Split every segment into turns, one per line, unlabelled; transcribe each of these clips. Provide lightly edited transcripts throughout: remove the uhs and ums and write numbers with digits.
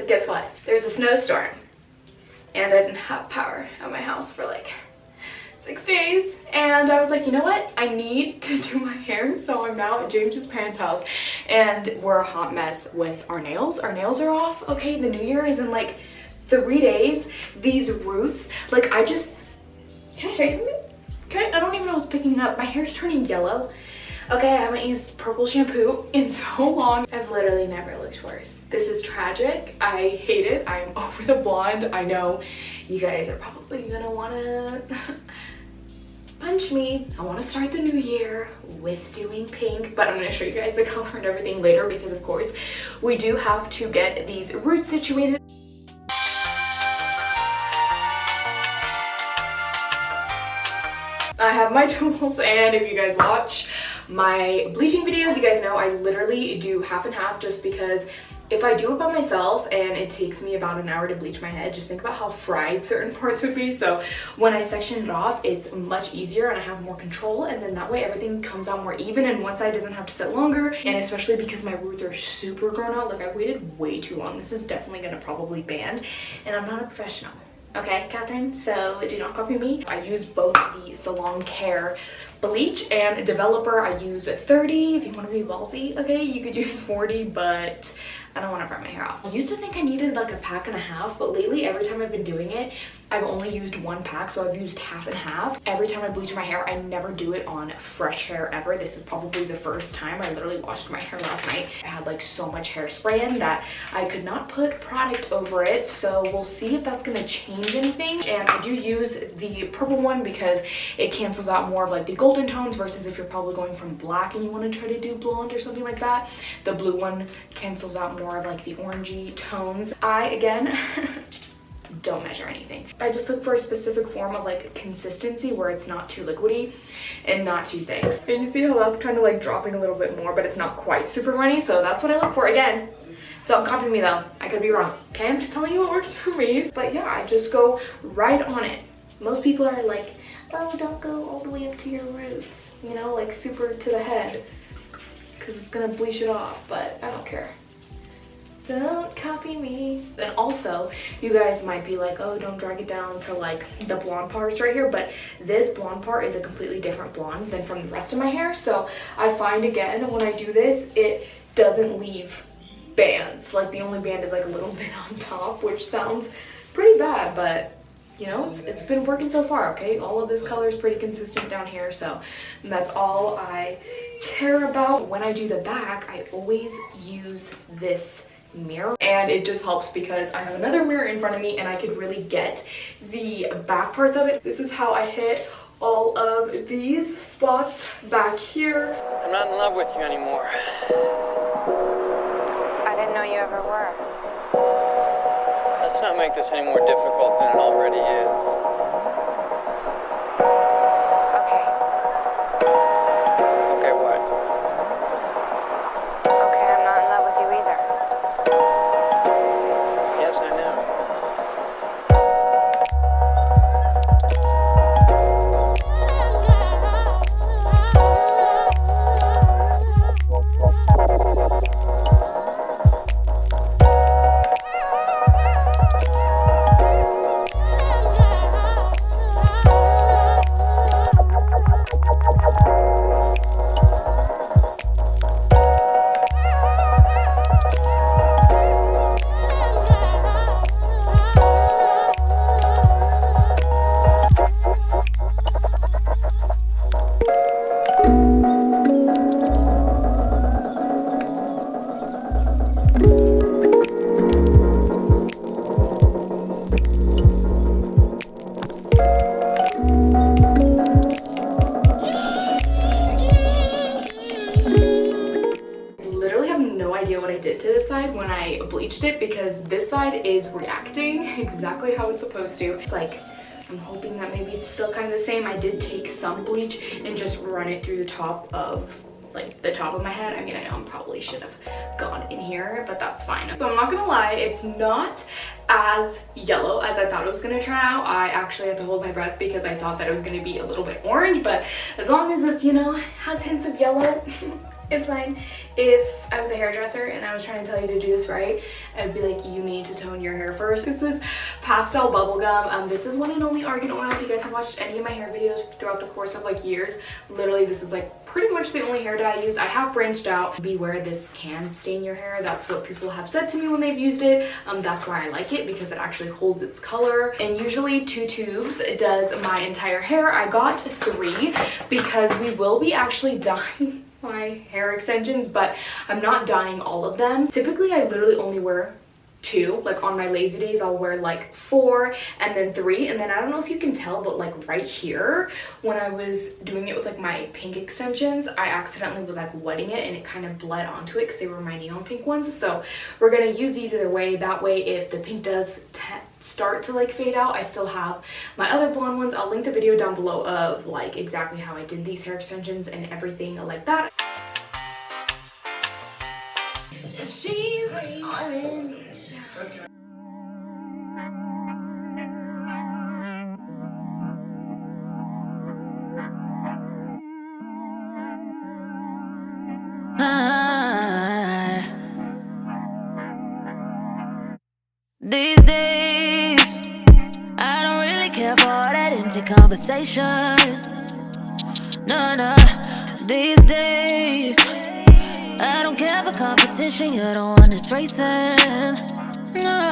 because guess what? There's a snowstorm and I didn't have power at my house for like 6 days, and I was like, you know what, I need to do my hair. So I'm now at James's parents' house and we're a hot mess with our nails. Our nails are off. Okay, the new year is in like 3 days. These roots, like can I show you something? Okay, I don't even know what's picking up. My hair's turning yellow. Okay, I haven't used purple shampoo in so long. I've literally never looked worse. This is tragic. I hate it. I'm over the blonde. I know you guys are probably gonna wanna punch me. I want to start the new year with doing pink, but I'm going to show you guys the color and everything later because of course we do have to get these roots situated. I have my tools, and if you guys watch my bleaching videos, you guys know I literally do half and half just because if I do it by myself and it takes me about an hour to bleach my head, just think about how fried certain parts would be. So when I section it off, it's much easier and I have more control, and then that way everything comes out more even and one side doesn't have to sit longer. And especially because my roots are super grown out, like I've waited way too long. This is definitely gonna probably band, and I'm not a professional. Okay, Catherine, so do not copy me. I use both the Salon Care bleach and developer. I use 30. If you want to be ballsy, okay, you could use 40, but I don't want to fry my hair off. I used to think I needed like a pack and a half, but lately every time I've been doing it, I've only used 1 pack, so I've used half and half. Every time I bleach my hair, I never do it on fresh hair ever. This is probably the first time. I literally washed my hair last night. I had like so much hairspray in that I could not put product over it, so we'll see if that's gonna change anything. And I do use the purple one because it cancels out more of like the golden tones versus if you're probably going from black and you want to try to do blonde or something like that. The blue one cancels out more of like the orangey tones. I, again, don't measure anything. I just look for a specific form of like consistency where it's not too liquidy and not too thick. And you see how that's kind of like dropping a little bit more, but it's not quite super runny, so that's what I look for. Again, don't copy me though, I could be wrong. Okay, I'm just telling you what works for me. But yeah, I just go right on it. Most people are like, oh, don't go all the way up to your roots, you know, like super to the head, because it's gonna bleach it off, but I don't care. Don't copy me. And also, you guys might be like, oh, don't drag it down to like the blonde parts right here, but this blonde part is a completely different blonde than from the rest of my hair. So I find, again, when I do this, it doesn't leave bands. Like the only band is like a little bit on top, which sounds pretty bad, but you know, it's been working so far. Okay, all of this color is pretty consistent down here, so that's all I care about. When I do the back, I always use this mirror, and it just helps because I have another mirror in front of me and I could really get the back parts of it. This is how I hit all of these spots back here.
I'm not in love with you anymore.
I didn't know you ever were.
Let's not make this any more difficult than it already is.
Okay.
Okay, what?
Okay, I'm not in love with you either.
Yes, I know.
When I bleached it, because this side is reacting exactly how it's supposed to. It's like, I'm hoping that maybe it's still kind of the same. I did take some bleach and just run it through the top of like the top of my head. I mean, I know I probably should have gone in here, but that's fine. So I'm not gonna lie, it's not as yellow as I thought it was gonna turn out. I actually had to hold my breath because I thought that it was gonna be a little bit orange, but as long as it's, you know, has hints of yellow, It's fine. If I was a hairdresser and I was trying to tell you to do this right, I'd be like, you need to tone your hair first. This is pastel bubblegum. This is one and only argan oil. If you guys have watched any of my hair videos throughout the course of like years, literally this is like pretty much the only hair dye I use. I have branched out. Beware, this can stain your hair. That's what people have said to me when they've used it. That's why I like it, because it actually holds its color. And usually 2 tubes does my entire hair. I got 3 because we will be actually dyeing my hair extensions, but I'm not dyeing all of them. Typically I literally only wear 2. Like on my lazy days I'll wear like 4 and then 3, and then I don't know if you can tell, but like right here when I was doing it with like my pink extensions, I accidentally was like wetting it and it kind of bled onto it because they were my neon pink ones. So we're gonna use these either way. That way if the pink does start to like fade out, I still have my other blonde ones. I'll link the video down below of like exactly how I did these hair extensions and everything like that. She's orange.
These days, I don't really care for all that empty conversation. No. These days, I don't care for competition. You're the one that's racing. No,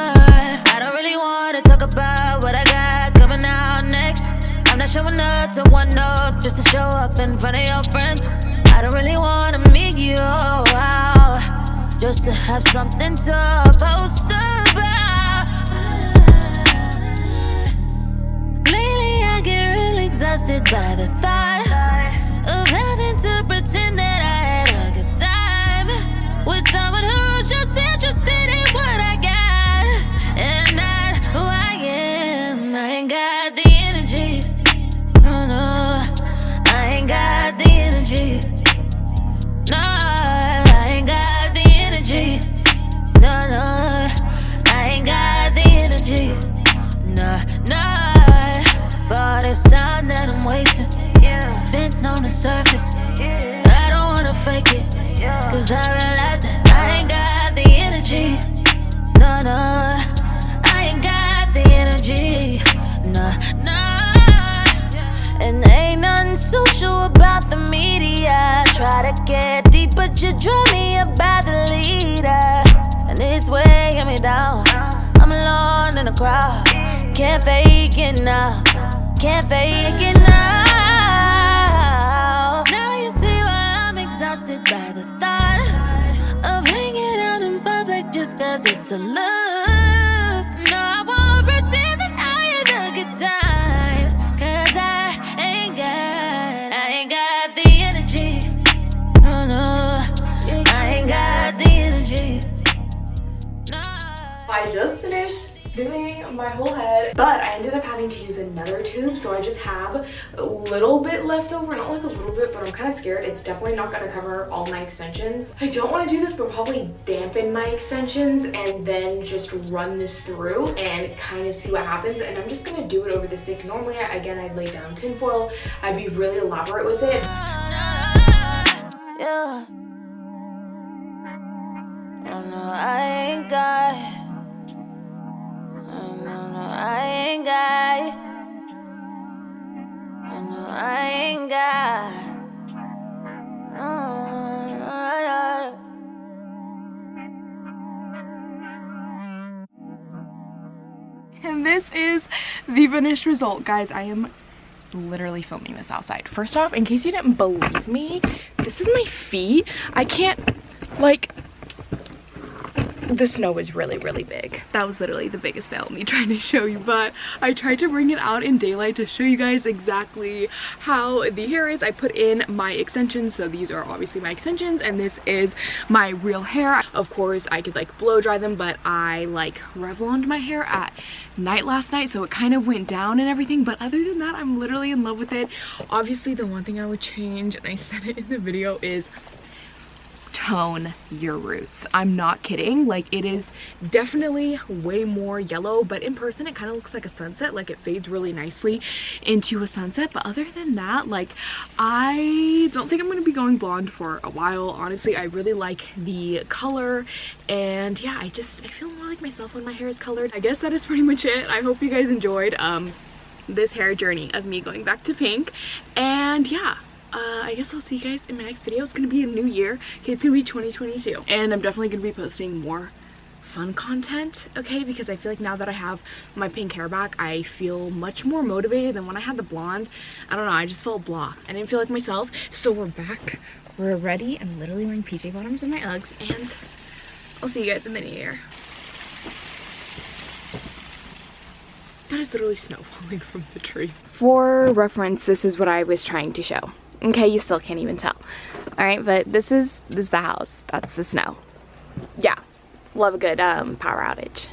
I don't really want to talk about what I got coming out next. I'm not showing up to one up just to show up in front of your friends. I don't really want to meet you out just to have something to post about. Lately I get real exhausted by the thought of having to pretend that I had a good time with someone who's just interested in what I got and not who I am. I ain't got the energy. No, I ain't got the energy. No, I ain't got the energy. No, I ain't got the energy. No, for this time that I'm wasting, spent on the surface. I don't wanna fake it, cause I realize that I ain't got the energy. No, I ain't got the energy. No. And ain't nothing social about the media. Try to get deep, but you draw me about the leader, and it's weighing me down. I'm alone in a crowd. Can't fake it now. Can't fake it now. Now you see why I'm exhausted by the thought of hanging out in public just cause it's a look. No, I won't pretend that I had a good time, cause I ain't got the energy. No, I ain't got the energy. No.
I just finished doing my whole head, but I ended up having to use another tube, so I just have a little bit left over. Not like a little bit, but I'm kind of scared. It's definitely not going to cover all my extensions. I don't want to do this, but probably dampen my extensions and then just run this through and kind of see what happens. And I'm just going to do it over the sink. Normally, again, I'd lay down tinfoil. I'd be really elaborate with it.
Yeah. Oh no, I ain't got. I ain't got. No, I ain't got.
And this is the finished result, guys. I am literally filming this outside. First off, in case you didn't believe me, this is my feet. I can't, like, the snow is really big. That was literally the biggest fail of me trying to show you, but I tried to bring it out in daylight to show you guys exactly how the hair is. I put in my extensions, so these are obviously my extensions, and this is my real hair. Of course, I could like blow dry them, but I like Revloned my hair at night last night, so it kind of went down and everything. But other than that, I'm literally in love with it. Obviously, the one thing I would change, and I said it in the video, is tone your roots. I'm not kidding. Like, it is definitely way more yellow, but in person it kind of looks like a sunset. Like, it fades really nicely into a sunset. But other than that, like, I don't think I'm going to be going blonde for a while. Honestly, I really like the color, and yeah, I feel more like myself when my hair is colored. I guess that is pretty much it. I hope you guys enjoyed this hair journey of me going back to pink, and yeah, I guess I'll see you guys in my next video. It's gonna be a new year. Okay, it's gonna be 2022, and I'm definitely gonna be posting more fun content, okay, because I feel like now that I have my pink hair back, I feel much more motivated than when I had the blonde. I don't know, I just felt blah. I didn't feel like myself. So we're back, we're ready. I'm literally wearing PJ bottoms and my Uggs, and I'll see you guys in the new year. That is literally snow falling from the trees. For reference, this is what I was trying to show. Okay, you still can't even tell. All right, but this is the house. That's the snow. Yeah, love a good power outage.